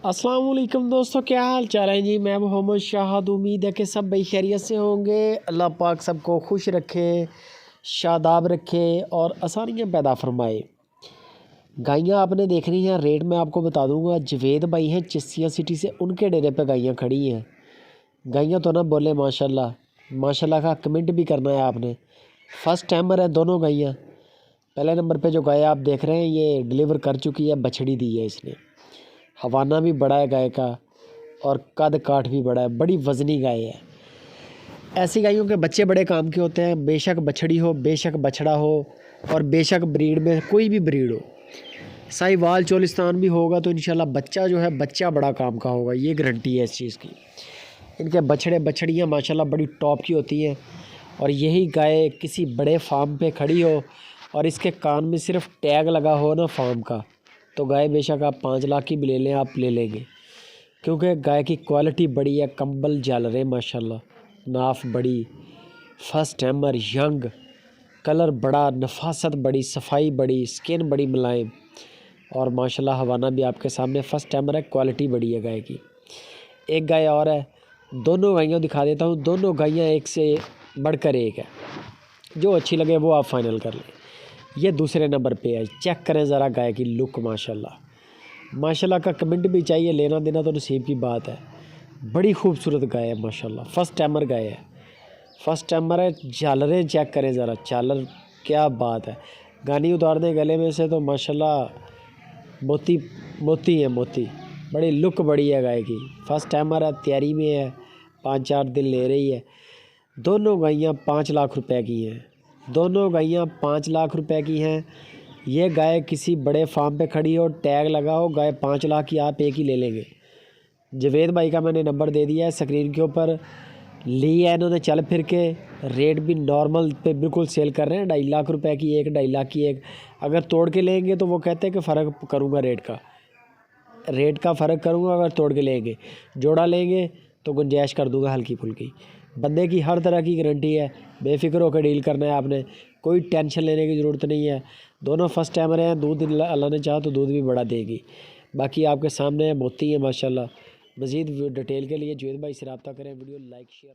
अस्सलाम वालेकुम दोस्तों, क्या हाल चाल है जी। मैं मोहम्मद शाहद। उम्मीद है कि सब भाई खैरियत से होंगे। अल्लाह पाक सबको खुश रखे, शादाब रखे और आसानियाँ पैदा फरमाए। गायें आपने देखनी हैं, रेट मैं आपको बता दूंगा। जवेद भाई हैं चिस्तिया सिटी से, उनके डेरे पे गायें खड़ी हैं। गायें तो ना बोले माशाल्लाह माशाल्लाह का कमेंट भी करना है आपने। फर्स्ट टाइमर है दोनों गायें। पहले नंबर पे जो गाय आप देख रहे हैं ये डिलीवर कर चुकी है, बछड़ी दी है इसने। हवाना भी बड़ा है गाय का और कद काठ भी बड़ा है, बड़ी वज़नी गाय है। ऐसी गायों के बच्चे बड़े काम के होते हैं, बेशक बछड़ी हो, बेशक बछड़ा हो और बेशक ब्रीड में कोई भी ब्रीड हो। साहिवाल चोलिस्तान भी होगा तो इंशाल्लाह बच्चा जो है बच्चा बड़ा काम का होगा, ये गारंटी है इस चीज़ की। इनके बछड़े बछड़ियाँ माशाल्लाह बड़ी टॉप की होती हैं। और यही गाय किसी बड़े फार्म पे खड़ी हो और इसके कान में सिर्फ टैग लगा हो ना फार्म का, तो गाय बेशक आप 5 लाख की भी ले लें, आप ले लेंगे। क्योंकि गाय की क्वालिटी बड़ी है, कंबल जल रहे माशाल्लाह, नाफ बड़ी, फर्स्ट टाइमर, यंग, कलर बड़ा, नफासत बड़ी, सफाई बड़ी, स्किन बड़ी मुलायम और माशाल्लाह हवाना भी आपके सामने फर्स्ट टाइमर है। क्वालिटी बड़ी है गाय की। एक गाय और है, दोनों गायों दिखा देता हूँ। दोनों गायें एक से बढ़कर एक है, जो अच्छी लगे वो आप फाइनल कर लें। ये दूसरे नंबर पे है, चेक करें ज़रा गाय की लुक माशाल्लाह। माशाल्लाह का कमेंट भी चाहिए, लेना देना तो नसीब की बात है। बड़ी खूबसूरत गाय है माशाल्लाह, फर्स्ट टाइमर गाय है, फर्स्ट टाइमर है। झालरें चेक करें ज़रा, झालर क्या बात है। गानी उतार दें गले में से तो माशाल्लाह मोती मोती है, मोती। बड़ी लुक बड़ी है गाय की, फर्स्ट टाइमर है, तैयारी में है, 5-4 दिन ले रही है। दोनों गायें 5 लाख रुपए की हैं, दोनों गायें 5 लाख रुपए की हैं। ये गाय किसी बड़े फार्म पे खड़ी हो, टैग लगा हो, गाय 5 लाख की आप एक ही ले लेंगे। जवेद भाई का मैंने नंबर दे दिया है स्क्रीन के ऊपर। ली है इन्होंने चल फिर के, रेट भी नॉर्मल पे बिल्कुल सेल कर रहे हैं। 2.5 लाख रुपए की एक, 2.5 लाख की एक। अगर तोड़ के लेंगे तो वो कहते हैं कि फ़र्क करूँगा, रेट का फ़र्क करूँगा अगर तोड़ के लेंगे। जोड़ा लेंगे तो गुंजाइश कर दूँगा हल्की फुल्की। बंदे की हर तरह की गारंटी है, बेफिक्र होकर डील करना है आपने, कोई टेंशन लेने की ज़रूरत नहीं है। दोनों फर्स्ट टाइमर हैं, दूध अल्लाह ने चाहा तो दूध भी बड़ा देगी। बाकी आपके सामने मोती है माशाल्लाह। मज़ीद डिटेल के लिए जवेद भाई से रब्ता करें। Video like share